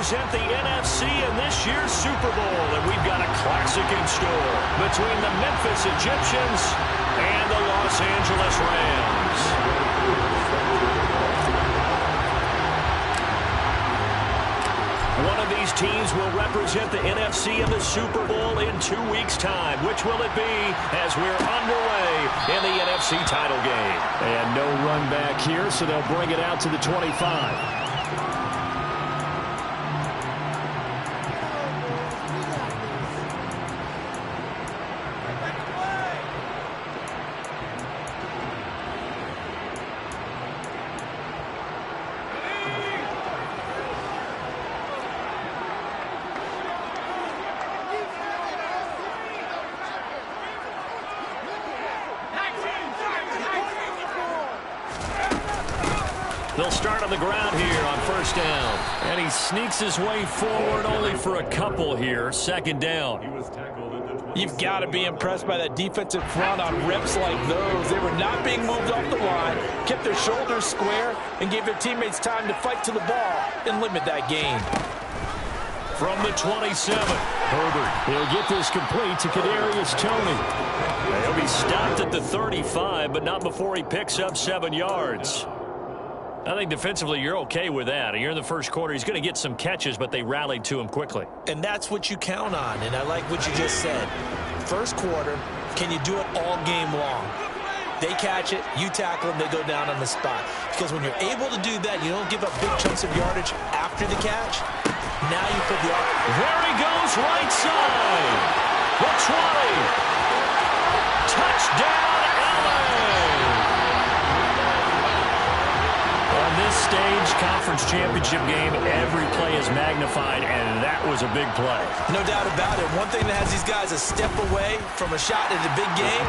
represent the NFC in this year's Super Bowl, and we've got a classic in store between the Memphis Egyptians and the Los Angeles Rams. One of these teams will represent the NFC in the Super Bowl in 2 weeks' time. Which will it be as we're underway in the NFC title game? And no run back here, so they'll bring it out to the 25. They'll start on the ground here on first down. And he sneaks his way forward only for a couple here. Second down. You've got to be impressed by that defensive front on reps like those. They were not being moved off the line, kept their shoulders square, and gave their teammates time to fight to the ball and limit that gain. From the 27, Herbert. He'll get this complete to Kadarius Toney. He'll be stopped at the 35, but not before he picks up 7 yards. I think defensively you're okay with that. You're in the first quarter. He's going to get some catches, but they rallied to him quickly. And that's what you count on, and I like what you just said. First quarter, can you do it all game long? They catch it, you tackle them, they go down on the spot. Because when you're able to do that, you don't give up big chunks of yardage after the catch. Now you put the there he goes, right side. The 20. Touchdown, LA. On this stage, conference championship game, every play is magnified, and that was a big play. No doubt about it. One thing that has these guys a step away from a shot at a big game,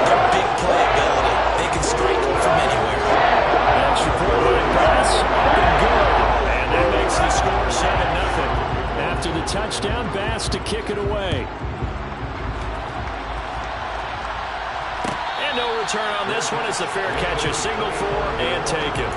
their big play ability. They can strike from anywhere. Extra point pass, up and good. And that makes the score 7-0. After the touchdown, Bass to kick it away. And no return on this one as the fair catch is signaled for and taken.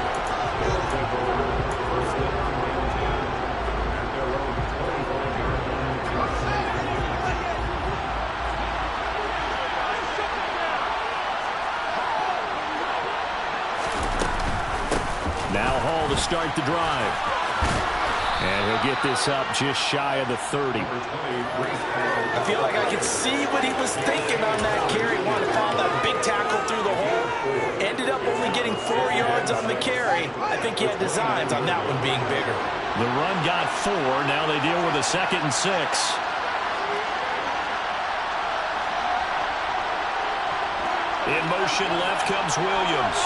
Now Hall to start the drive. And he'll get this up just shy of the 30. I feel like I could see what he was thinking on that carry. Wanted to follow that big tackle through the hole. Ended up only getting 4 yards on the carry. I think he had designs on that one being bigger. The run got 4. Now they deal with a 2nd and 6. In motion left comes Williams.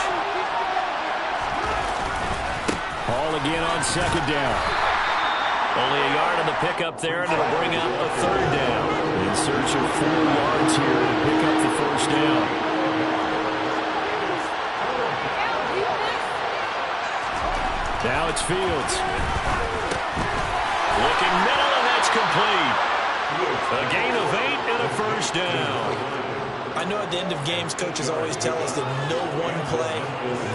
Hall again on 2nd down. Only a yard on the pickup there, and it'll bring up a 3rd down. In search of 4 yards here to pick up the 1st down. Now it's Fields. Looking middle, and that's complete. A gain of 8 and a 1st down. I know at the end of games, coaches always tell us that no one play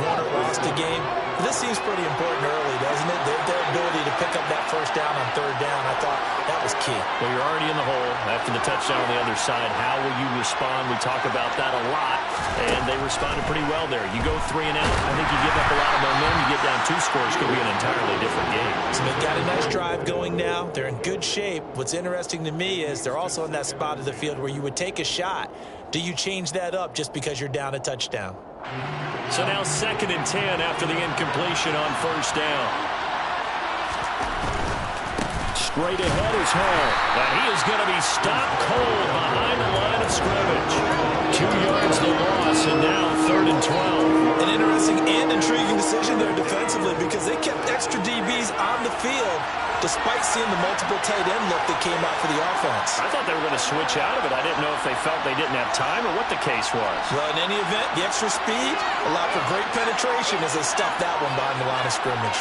won or lost a game. But this seems pretty important early, doesn't it? Their ability to pick up that 1st down on 3rd down, I thought that was key. Well, you're already in the hole after the touchdown on the other side. How will you respond? We talk about that a lot, and they responded pretty well there. You go 3 and out, I think you give up a lot of momentum. You get down 2 scores, could be an entirely different game. So they've got a nice drive going now. They're in good shape. What's interesting to me is they're also in that spot of the field where you would take a shot. Do you change that up just because you're down a touchdown? So now 2nd and 10 after the incompletion on 1st down. Straight ahead is Hall. And he is going to be stopped cold behind the line of scrimmage. 2 yards the loss, and now 3rd and 12. An interesting and intriguing decision there defensively because they kept extra DBs on the field despite seeing the multiple tight end look that came out for the offense. I thought they were going to switch out of it. I didn't know if they felt they didn't have time or what the case was. Well, in any event, the extra speed allowed for great penetration as they stuffed that one behind the line of scrimmage.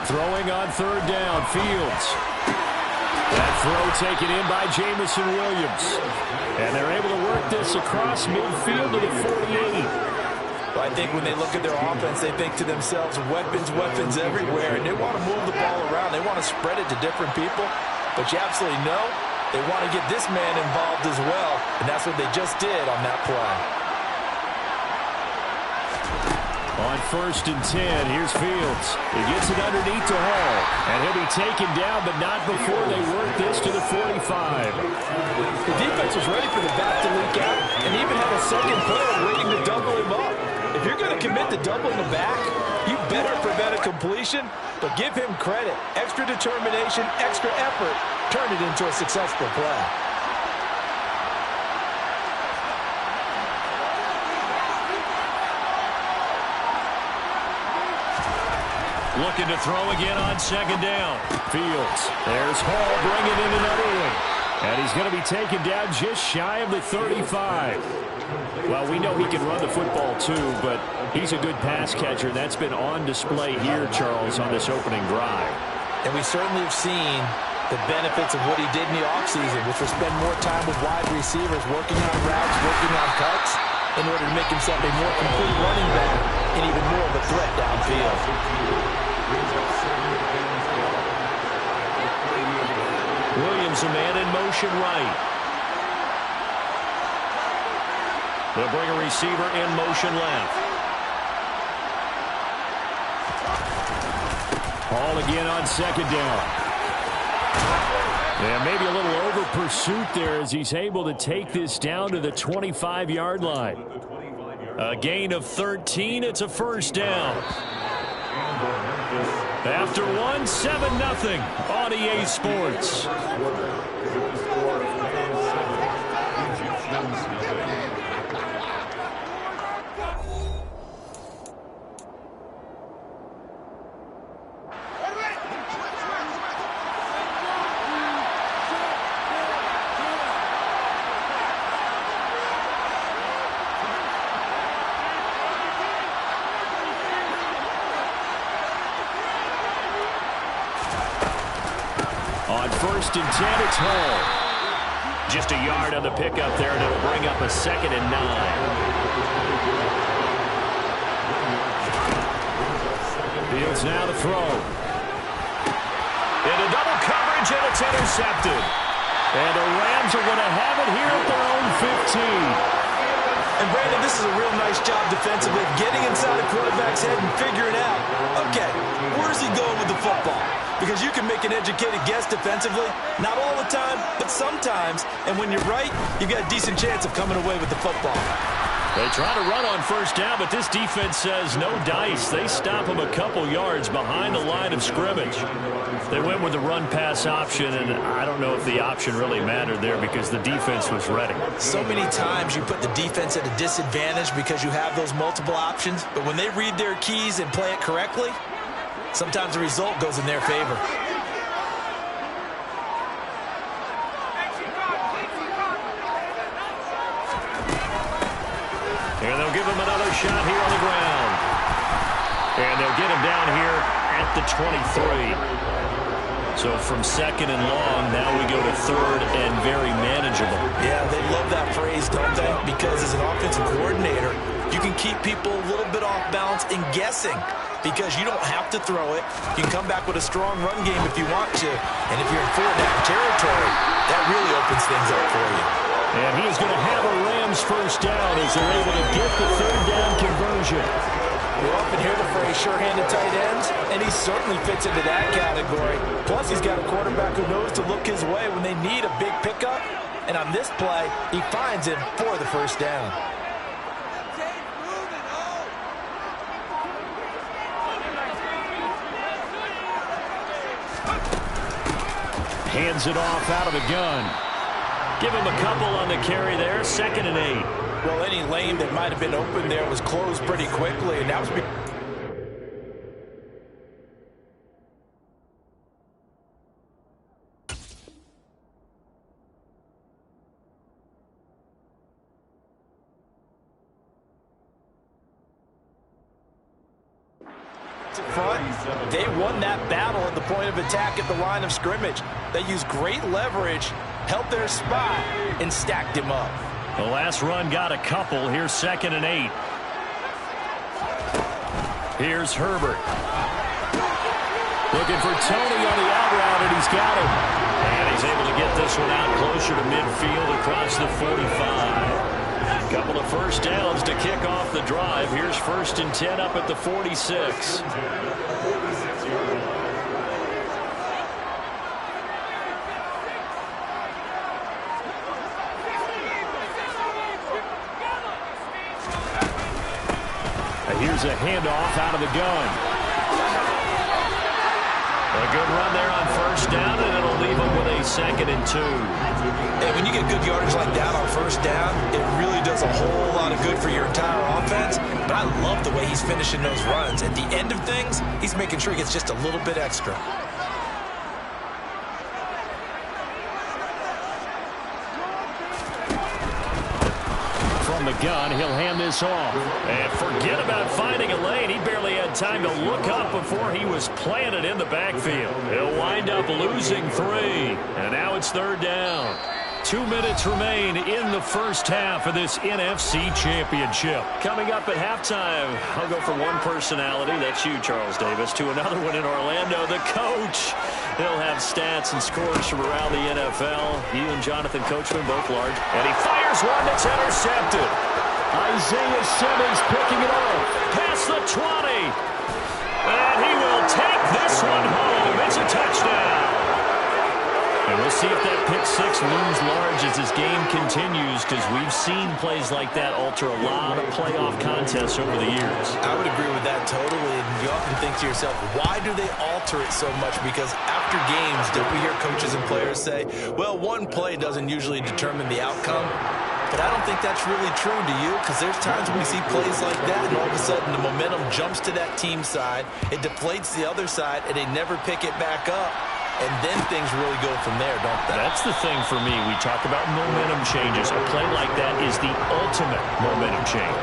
Throwing on 3rd down, Fields. That throw taken in by Jamison Williams. And they're able to work this across midfield to the 48. Well, I think when they look at their offense, they think to themselves, weapons, weapons everywhere, and they want to move the ball around. They want to spread it to different people, but you absolutely know they want to get this man involved as well, and that's what they just did on that play. On 1st and 10, here's Fields. He gets it underneath to Hall, and he'll be taken down, but not before they work this to the 45. The defense was ready for the back to leak out and even had a second player waiting to double him up. If you're going to commit to doubling the back, you better prevent a completion, but give him credit. Extra determination, extra effort, turned it into a successful play. Looking to throw again on 2nd down. Fields. There's Hall bringing in another one. And he's going to be taken down just shy of the 35. Well, we know he can run the football too, but he's a good pass catcher. That's been on display here, Charles, on this opening drive. And we certainly have seen the benefits of what he did in the offseason, which was spend more time with wide receivers, working on routes, working on cuts, in order to make himself a more complete running back and even more of a threat downfield. Williams, a man in motion right. They'll bring a receiver in motion left. Hall again on 2nd down. And maybe a little over pursuit there as he's able to take this down to the 25-yard line. A gain of 13. It's a 1st down. After 7-0 on EA Sports. On 1st and 10, it's Hall. Just a yard on the pickup there, and it'll bring up a 2nd and 9. Fields now to throw. Into double coverage, and it's intercepted. And the Rams are going to have it here at their own 15. And, Brandon, this is a real nice job defensively, getting inside the quarterback's head and figuring out, okay, where's he going with the football? Because you can make an educated guess defensively, not all the time, but sometimes. And when you're right, you've got a decent chance of coming away with the football. They try to run on 1st down, but this defense says no dice. They stop him a couple yards behind the line of scrimmage. They went with the run-pass option, and I don't know if the option really mattered there because the defense was ready. So many times you put the defense at a disadvantage because you have those multiple options, but when they read their keys and play it correctly, sometimes the result goes in their favor. And they'll give him another shot here on the ground. And they'll get him down here at the 23. So from 2nd and long, now we go to 3rd and very manageable. Yeah, they love that phrase, don't they? Because as an offensive coordinator, you can keep people a little bit off balance and guessing because you don't have to throw it. You can come back with a strong run game if you want to. And if you're in 4-down territory, that really opens things up for you. And he's going to have a Rams 1st down as they're able to get the 3rd down conversion. We often hear the phrase sure-handed tight ends, and he certainly fits into that category. Plus, he's got a quarterback who knows to look his way when they need a big pickup. And on this play, he finds him for the 1st down. Hands it off out of the gun. Give him a couple on the carry there, 2nd and 8. Well, any lane that might have been open there was closed pretty quickly, and that was... front, they won that battle at the point of attack at the line of scrimmage. They used great leverage, held their spot, and stacked him up. The last run got a couple. Here's 2nd and 8. Here's Herbert. Looking for Tony on the out route, and he's got him. And he's able to get this one out closer to midfield across the 45. Couple of first downs to kick off the drive. Here's 1st and 10 up at the 46. Here's a handoff out of the gun. A good run there on 1st down, and it'll leave him with a 2nd and 2. Hey, when you get good yardage like that on 1st down, it really does a whole lot of good for your entire offense. But I love the way he's finishing those runs. At the end of things, he's making sure he gets just a little bit extra. From the gun, he'll hand this off. And forget about finding a lane. He barely had time to look up before he was planted in the backfield. He'll wind up losing 3. And now it's 3rd down. 2 minutes remain in the first half of this NFC Championship. Coming up at halftime, I'll go from one personality, that's you, Charles Davis, to another one in Orlando, the coach. He'll have stats and scores from around the NFL. You and Jonathan Coachman both large. And he fires one that's intercepted. Isaiah Simmons picking it off. Past the 20. And he will take this one home. It's a touchdown. And we'll see if that pick 6 looms large as this game continues, because we've seen plays like that alter a lot of playoff contests over the years. I would agree with that totally. And you often think to yourself, why do they alter it so much? Because after games, don't we hear coaches and players say, well, one play doesn't usually determine the outcome? But I don't think that's really true, do you? Because there's times when we see plays like that, and all of a sudden the momentum jumps to that team side, it deflates the other side, and they never pick it back up. And then things really go from there, don't they? That's the thing for me. We talk about momentum changes. A play like that is the ultimate momentum change.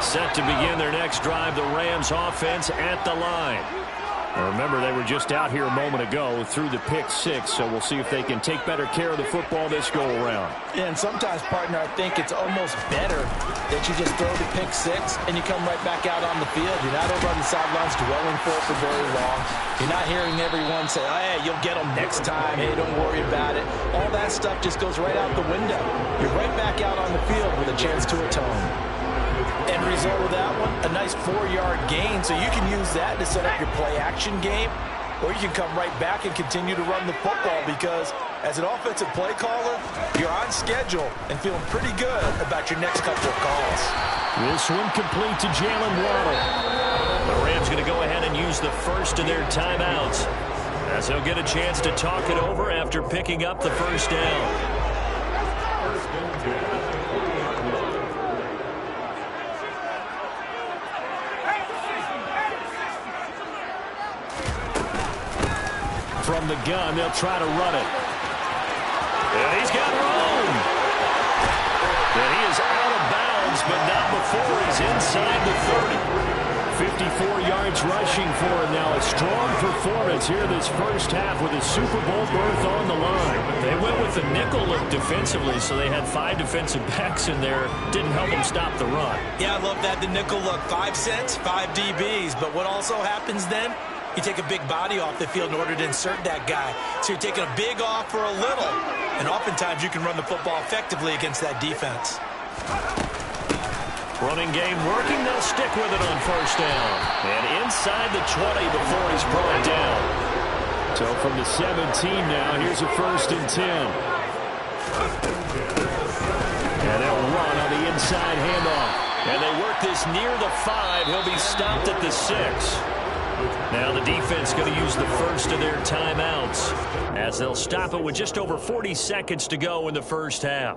Set to begin their next drive, the Rams offense at the line. Remember, they were just out here a moment ago through the pick 6, so we'll see if they can take better care of the football this go-around. Yeah, and sometimes, partner, I think it's almost better that you just throw the pick 6 and you come right back out on the field. You're not over on the sidelines dwelling for it for very long. You're not hearing everyone say, oh, hey, you'll get them next time. Hey, don't worry about it. All that stuff just goes right out the window. You're right back out on the field with a chance to atone. End result of that one, a nice 4-yard gain, so you can use that to set up your play-action game, or you can come right back and continue to run the football, because as an offensive play caller, you're on schedule and feeling pretty good about your next couple of calls. Will swing complete to Jalen Waddle. The Rams going to go ahead and use the first of their timeouts, as they'll get a chance to talk it over after picking up the first down. From the gun, they'll try to run it. And he's got room. And he is out of bounds, but not before he's inside the 30. 54 yards rushing for him now. A strong performance here this first half with a Super Bowl berth on the line. They went with the nickel look defensively, so they had 5 defensive backs in there. Didn't help them stop the run. Yeah, I love that, the nickel look. 5 cents, 5 DBs. But what also happens then? You take a big body off the field in order to insert that guy. So you're taking a big off for a little. And oftentimes you can run the football effectively against that defense. Running game working. They'll stick with it on first down. And inside the 20 before he's brought down. So from the 17 now, here's a 1st and 10. And they'll run on the inside handoff. And they work this near the 5. He'll be stopped at the 6. Now the defense going to use the first of their timeouts, as they'll stop it with just over 40 seconds to go in the first half.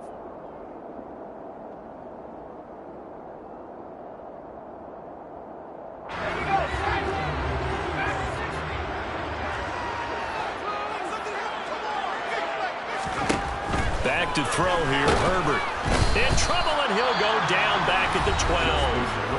Back to throw here, Herbert. In trouble, and he'll go down back at the 12.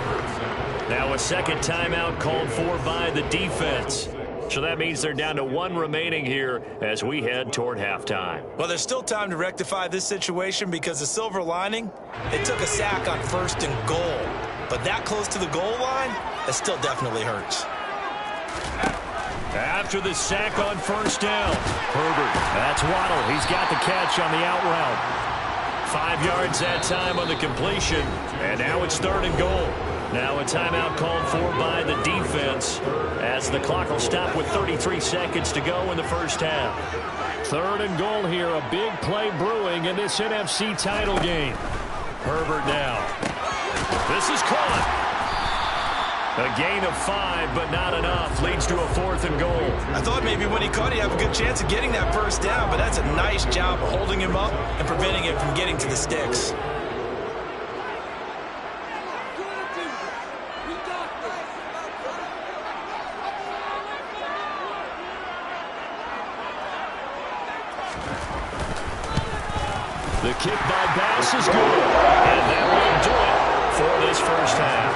Now a second timeout called for by the defense. So that means they're down to 1 remaining here as we head toward halftime. Well, there's still time to rectify this situation because the silver lining, it took a sack on 1st and goal. But that close to the goal line, that still definitely hurts. After the sack on 1st down, Herbert, that's Waddle. He's got the catch on the out route. 5 yards that time on the completion, and now it's 3rd and goal. Now a timeout called for by the defense as the clock will stop with 33 seconds to go in the first half. 3rd and goal here, a big play brewing in this NFC title game. Herbert now. This is caught. A gain of 5, but not enough. Leads to a 4th and goal. I thought maybe when he caught it, he'd have a good chance of getting that 1st down, but that's a nice job of holding him up and preventing him from getting to the sticks. The kick by Bass is good. And that will do it for this first half.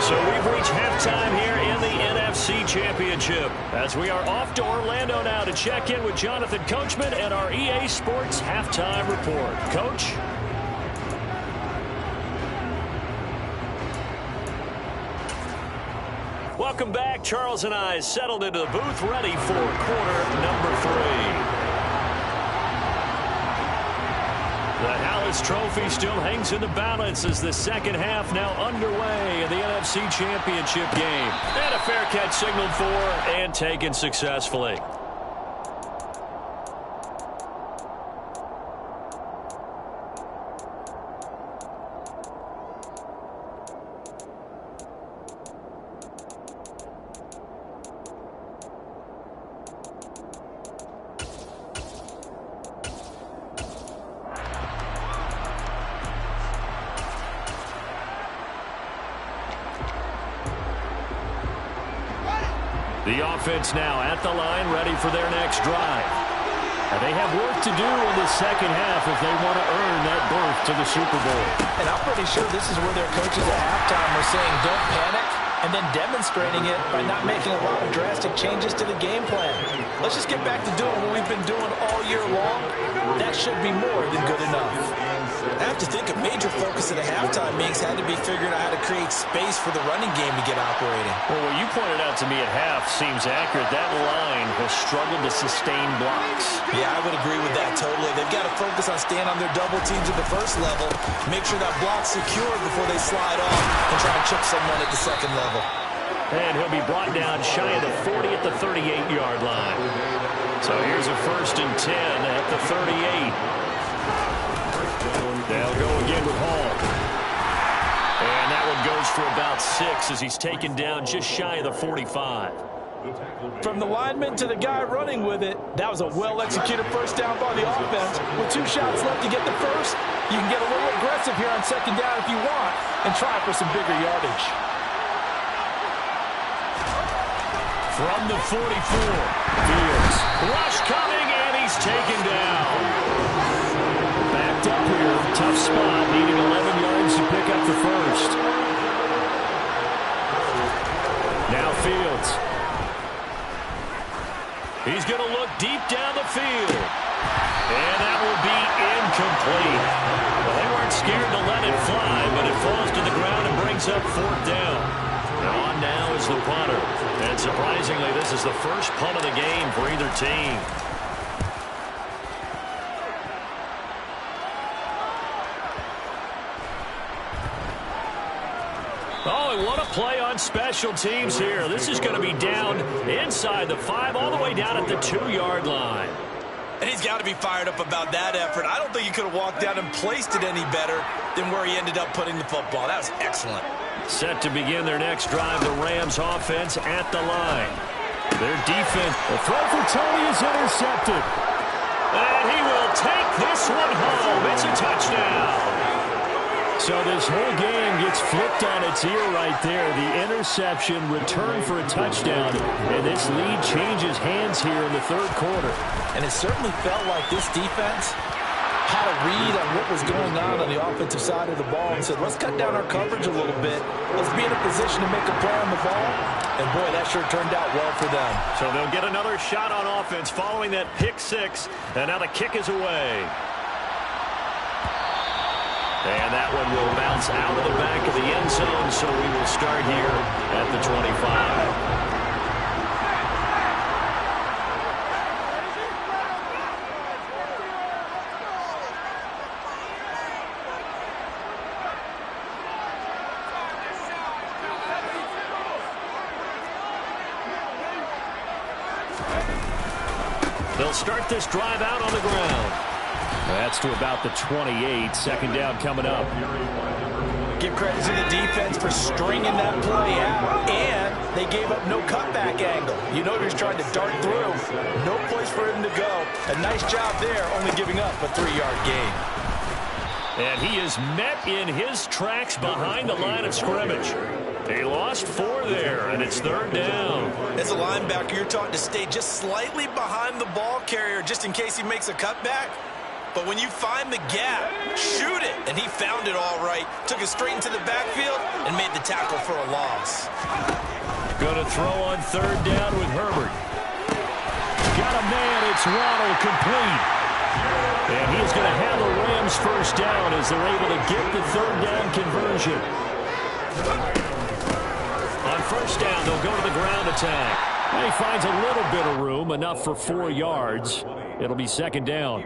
So we've reached halftime here in the NFC Championship as we are off to Orlando now to check in with Jonathan Coachman and our EA Sports Halftime Report. Coach? Welcome back. Charles and I settled into the booth ready for quarter number 3. The Hallis Trophy still hangs in the balance as the second half now underway in the NFC Championship game. And a fair catch signaled for and taken successfully. The offense now at the line, ready for their next drive. And they have work to do in the second half if they want to earn that berth to the Super Bowl. And I'm pretty sure this is where their coaches at halftime were saying, don't panic, and then demonstrating it by not making a lot of drastic changes to the game plan. Let's just get back to doing what we've been doing all year long. That should be more than good enough. I have to think a major focus at the halftime meetings had to be figuring out how to create space for the running game to get operating. Well, what you pointed out to me at half seems accurate. That line has struggled to sustain blocks. Yeah, I would agree with that totally. They've got to focus on staying on their double teams at the first level, make sure that block's secured before they slide off and try and chip someone at the second level. And he'll be brought down shy of the 40 at the 38-yard line. So here's a 1st and 10 at the 38. They'll go again with Hall. And that one goes for about 6 as he's taken down just shy of the 45. From the lineman to the guy running with it, that was a well-executed 1st down by the offense. With 2 shots left to get the first, you can get a little aggressive here on 2nd down if you want and try for some bigger yardage. From the 44, Fields. Rush coming, and he's taken down. Backed up here, tough spot, needing 11 yards to pick up the first. Now Fields. He's going to look deep down the field. And that will be incomplete. Well, they weren't scared to let it fly, but it falls to the ground and brings up 4th down. And on now is the punter. And surprisingly, this is the first punt of the game for either team. Oh, and what a play on special teams here. This is going to be down inside the 5, all the way down at the 2-yard line. And he's got to be fired up about that effort. I don't think he could have walked down and placed it any better than where he ended up putting the football. That was excellent. Set to begin their next drive, the Rams offense at the line. Their defense. The throw for Tony is intercepted. And he will take this one home. It's a touchdown. So this whole game gets flipped on its ear right there. The interception, return for a touchdown, and this lead changes hands here in the 3rd quarter. And it certainly felt like this defense had a read on what was going on the offensive side of the ball and said, let's cut down our coverage a little bit. Let's be in a position to make a play on the ball. And, boy, that sure turned out well for them. So they'll get another shot on offense following that pick six. And now the kick is away. And that one will bounce out of the back of the end zone, so we will start here at the 25. They'll start this drive out on the ground. That's to about the 28. Second down coming up. Give credit to the defense for stringing that play out, and they gave up no cutback angle. You know he was trying to dart through. No place for him to go. A nice job there, only giving up a 3-yard gain. And he is met in his tracks behind the line of scrimmage. They lost 4 there, and it's third down. As a linebacker, you're taught to stay just slightly behind the ball carrier just in case he makes a cutback. But when you find the gap, shoot it. And he found it all right. Took it straight into the backfield and made the tackle for a loss. Going to throw on third down with Herbert. Got a man. It's Waddle, complete. And he's going to have the Rams first down as they're able to get the third down conversion. On first down, they'll go to the ground attack. And he finds a little bit of room, enough for 4 yards. It'll be second down.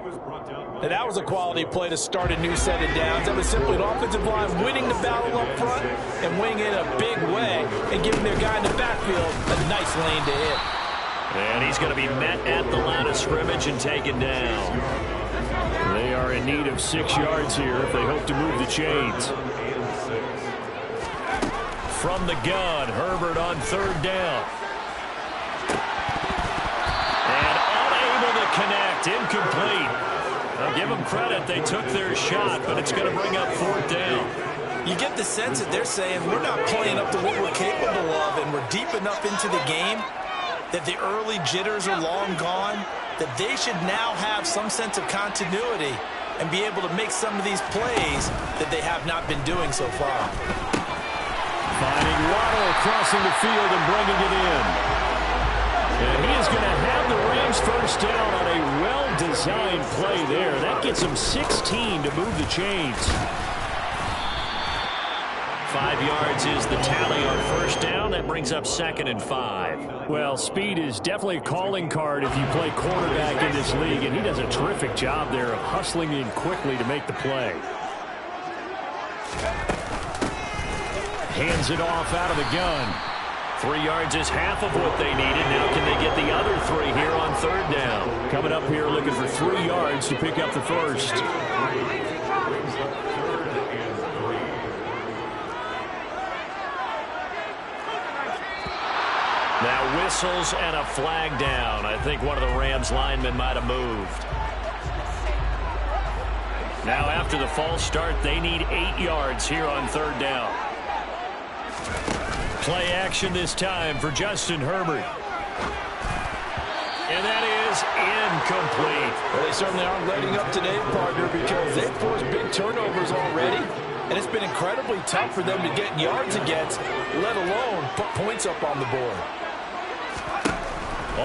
And that was a quality play to start a new set of downs. That was simply an offensive line winning the battle up front and winning it in a big way and giving their guy in the backfield a nice lane to hit. And he's going to be met at the line of scrimmage and taken down. They are in need of 6 yards here if they hope to move the chains. From the gun, Herbert on third down. And unable to connect, incomplete. I'll give them credit, they took their shot, but it's going to bring up fourth down. You get the sense that they're saying we're not playing up to what we're capable of, and we're deep enough into the game that the early jitters are long gone, that they should now have some sense of continuity and be able to make some of these plays that they have not been doing so far. Finding Waddle crossing the field and bringing it in. And he is going to have the Rams first down on a well-designed play there. That gets him 16 to move the chains. 5 yards is the tally on first down. That brings up 2nd and 5. Well, speed is definitely a calling card if you play quarterback in this league, and he does a terrific job there of hustling in quickly to make the play. Hands it off out of the gun. 3 yards is half of what they needed. Now can they get the other 3 here on third down? Coming up here looking for 3 yards to pick up the first. Now whistles and a flag down. I think one of the Rams linemen might have moved. Now after the false start, they need 8 yards here on third down. Play action this time for Justin Herbert. And that is incomplete. Well, they certainly aren't letting up today, partner, because they've forced big turnovers already. And it's been incredibly tough for them to get yards against, let alone put points up on the board.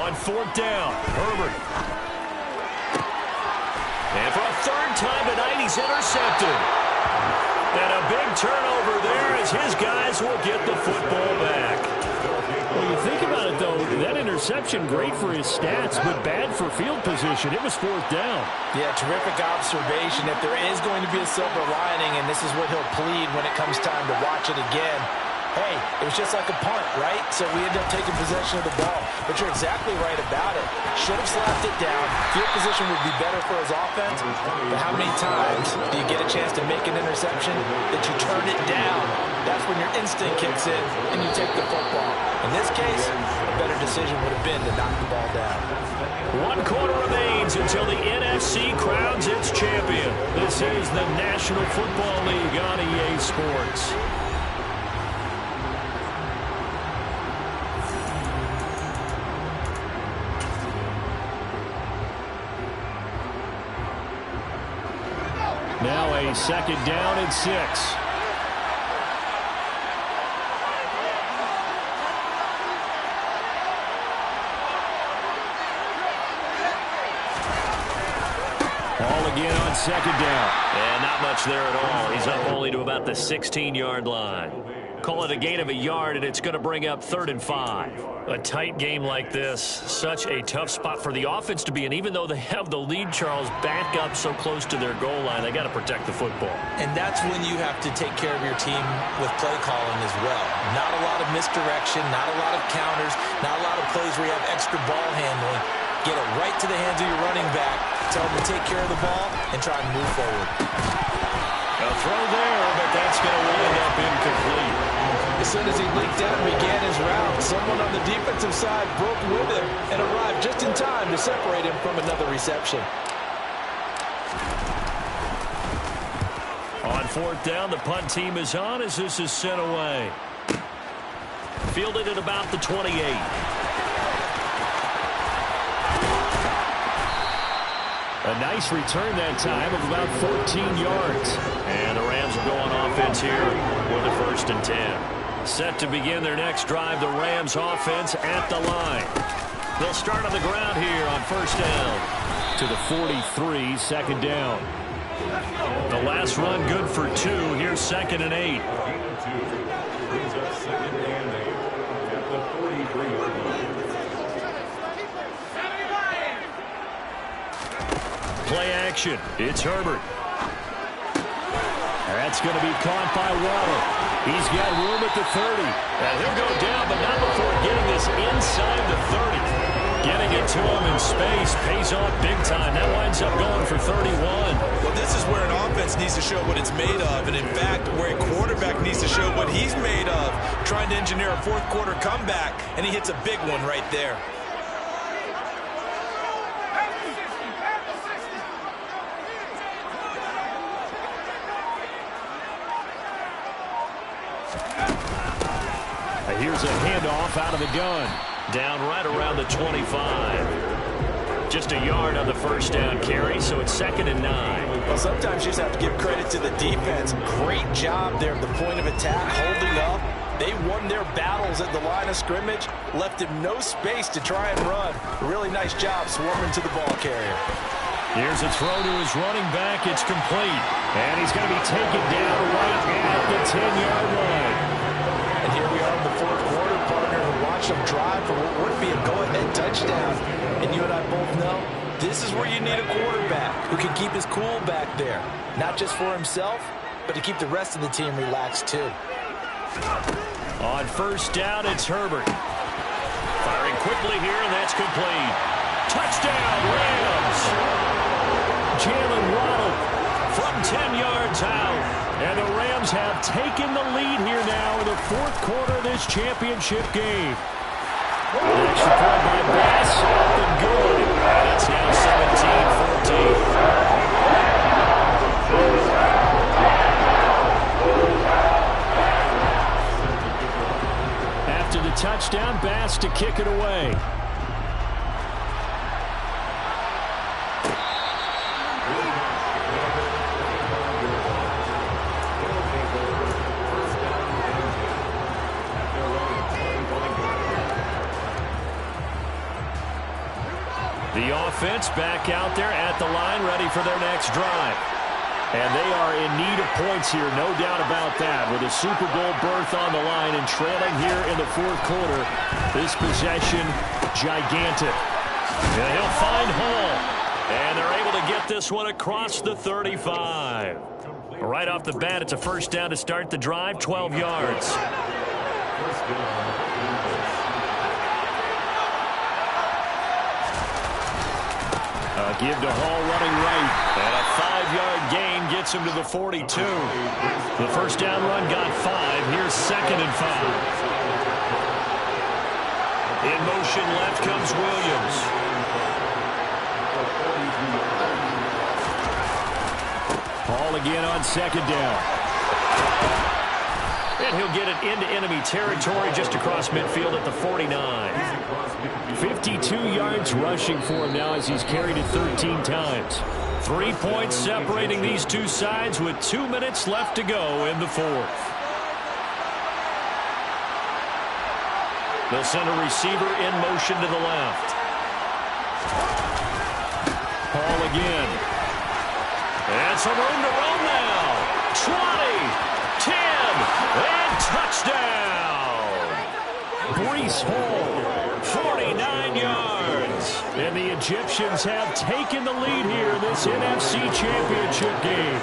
On fourth down, Herbert. And for a third time tonight, he's intercepted. And a big turnover there as his guys will get the football back. Well, you think about it, though, that interception, great for his stats, but bad for field position. It was fourth down. Yeah, terrific observation. If there is going to be a silver lining, and this is what he'll plead when it comes time to watch it again, hey, it was just like a punt, right? So we ended up taking possession of the ball. But you're exactly right about it. Should have slapped it down. Field position would be better for his offense. But how many times do you get a chance to make an interception that you turn it down? That's when your instinct kicks in and you take the football. In this case, a better decision would have been to knock the ball down. 1 quarter remains until the NFC crowns its champion. This is the National Football League on EA Sports. away. Second down and 6. Ball again on second down. And not much there at all. He's up only to about the 16-yard line. Call it a gain of a yard, and it's going to bring up 3rd and 5. A tight game like this, such a tough spot for the offense to be in. Even though they have the lead, Charles, back up so close to their goal line, they got to protect the football. And that's when you have to take care of your team with play calling as well. Not a lot of misdirection, not a lot of counters, not a lot of plays where you have extra ball handling. Get it right to the hands of your running back, tell them to take care of the ball, and try and move forward. A throw there, but that's going to wind up incomplete. As soon as he leaked out and began his route, someone on the defensive side broke with him and arrived just in time to separate him from another reception. On 4th down, the punt team is on as this is sent away. Fielded at about the 28. A nice return that time of about 14 yards. And the Rams will go on offense here with a 1st and 10. Set to begin their next drive, the Rams offense at the line. They'll start on the ground here on 1st down. To the 43, second down. The last run good for 2. Here's 2nd and 8. Play action. It's Herbert. That's going to be caught by Waddle. He's got room at the 30. And he'll go down, but not before getting this inside the 30. Getting it to him in space pays off big time. That winds up going for 31. Well, this is where an offense needs to show what it's made of. And, in fact, where a quarterback needs to show what he's made of. Trying to engineer a 4th quarter comeback, and he hits a big one right there. Here's a handoff out of the gun. Down right around the 25. Just a yard on the 1st down carry, so it's 2nd and 9. Well, sometimes you just have to give credit to the defense. Great job there at the point of attack, holding up. They won their battles at the line of scrimmage, left him no space to try and run. Really nice job swarming to the ball carrier. Here's a throw to his running back. It's complete. And he's going to be taken down right at the 10-yard line. And here we are in the 4th quarter, partner, who watched them drive for what would be a go-ahead touchdown. And you and I both know this is where you need a quarterback who can keep his cool back there. Not just for himself, but to keep the rest of the team relaxed too. On 1st down, it's Herbert. Firing quickly here, and that's complete. Touchdown, Rams! Jalen Waddle from 10 yards out. And the Rams have taken the lead here now in the 4th quarter of this championship game. An extra point by Bass, up and good. And it's now 17-14. After the touchdown, Bass to kick it away. The offense back out there at the line, ready for their next drive. And they are in need of points here, no doubt about that. With a Super Bowl berth on the line and trailing here in the 4th quarter, this possession, gigantic. And he'll find Hall. And they're able to get this one across the 35. Right off the bat, it's a 1st down to start the drive, 12 yards. Give to Hall running right. And a 5-yard gain gets him to the 42. The 1st down run got 5. Here's 2nd and 5. In motion left comes Williams. Hall again on 2nd down. And he'll get it into enemy territory just across midfield at the 49. 52 yards rushing for him now as he's carried it 13 times. 3 points separating these two sides with 2 minutes left to go in the fourth. They'll send a receiver in motion to the left. Hall again. And some room to run now. 20, 10, and touchdown. Breece Hall, 49 yards. And the Egyptians have taken the lead here in this NFC Championship game.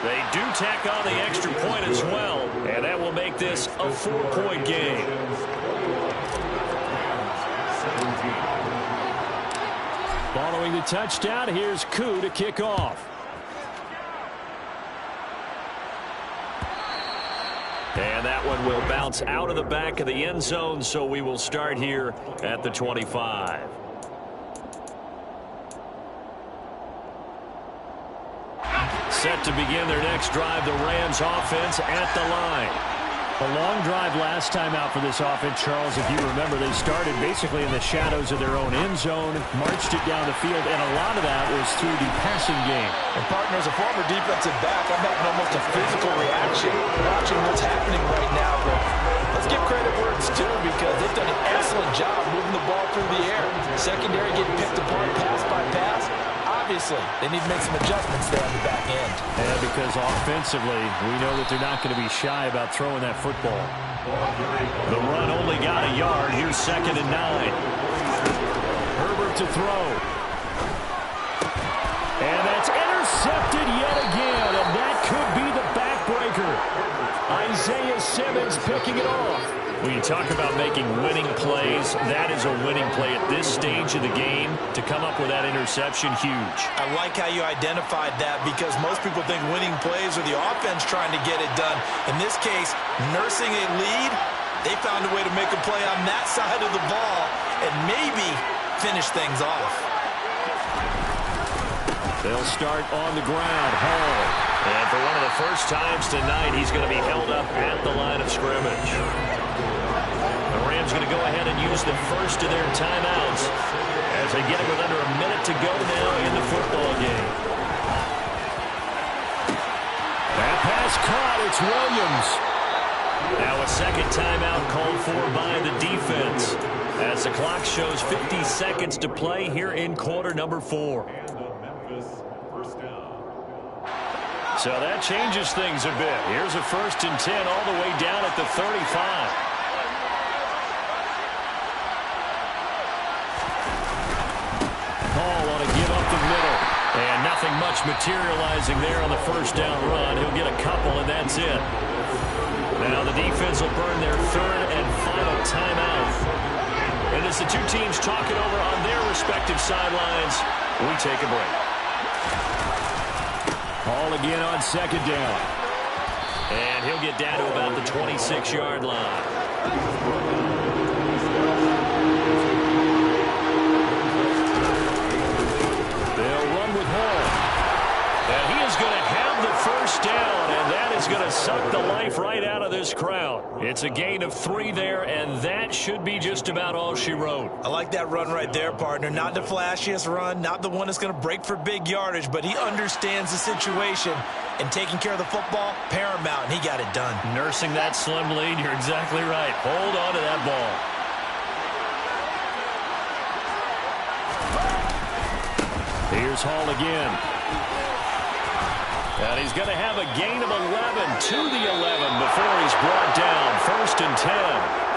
They do tack on the extra point as well, and that will make this a 4-point game. Following the touchdown, here's Koo to kick off. And that one will bounce out of the back of the end zone, so we will start here at the 25. Set to begin their next drive, the Rams offense at the line. A long drive last time out for this offense, Charles. If you remember, they started basically in the shadows of their own end zone, marched it down the field, and a lot of that was through the passing game. And partner, as a former defensive back, I'm having almost a physical reaction watching what's happening right now. But let's give credit where it's due, because they've done an excellent job moving the ball through the air. Secondary getting picked apart pass by pass. Obviously, they need to make some adjustments there on the back end. Yeah, because offensively, we know that they're not going to be shy about throwing that football. The run only got a yard. Here's 2nd and 9. Herbert to throw. And that's intercepted yet again, and that could be the backbreaker. Isaiah Simmons picking it off. When you talk about making winning plays, that is a winning play at this stage of the game. To come up with that interception, huge. I like how you identified that, because most people think winning plays are the offense trying to get it done. In this case, nursing a lead, they found a way to make a play on that side of the ball and maybe finish things off. They'll start on the ground. Hall. And for one of the first times tonight, he's going to be held up at the line of scrimmage. The Rams going to go ahead and use the first of their timeouts as they get it with under a minute to go now in the football game. That pass caught. It's Williams. Now a second timeout called for by the defense as the clock shows 50 seconds to play here in quarter number 4. So that changes things a bit. Here's a 1st and 10 all the way down at the 35. And nothing much materializing there on the first down run. He'll get a couple, and that's it. Now the defense will burn their 3rd and final timeout. And as the two teams talk it over on their respective sidelines, we take a break. Hall again on 2nd down. And he'll get down to about the 26-yard line. Down, and that is going to suck the life right out of this crowd. It's a gain of 3 there, and that should be just about all she wrote. I like that run right there, partner. Not the flashiest run, not the one that's going to break for big yardage, but he understands the situation, and taking care of the football, paramount, and he got it done. Nursing that slim lead, you're exactly right. Hold on to that ball. Here's Hall again. And he's going to have a gain of 11 to the 11 before he's brought down. 1st and 10.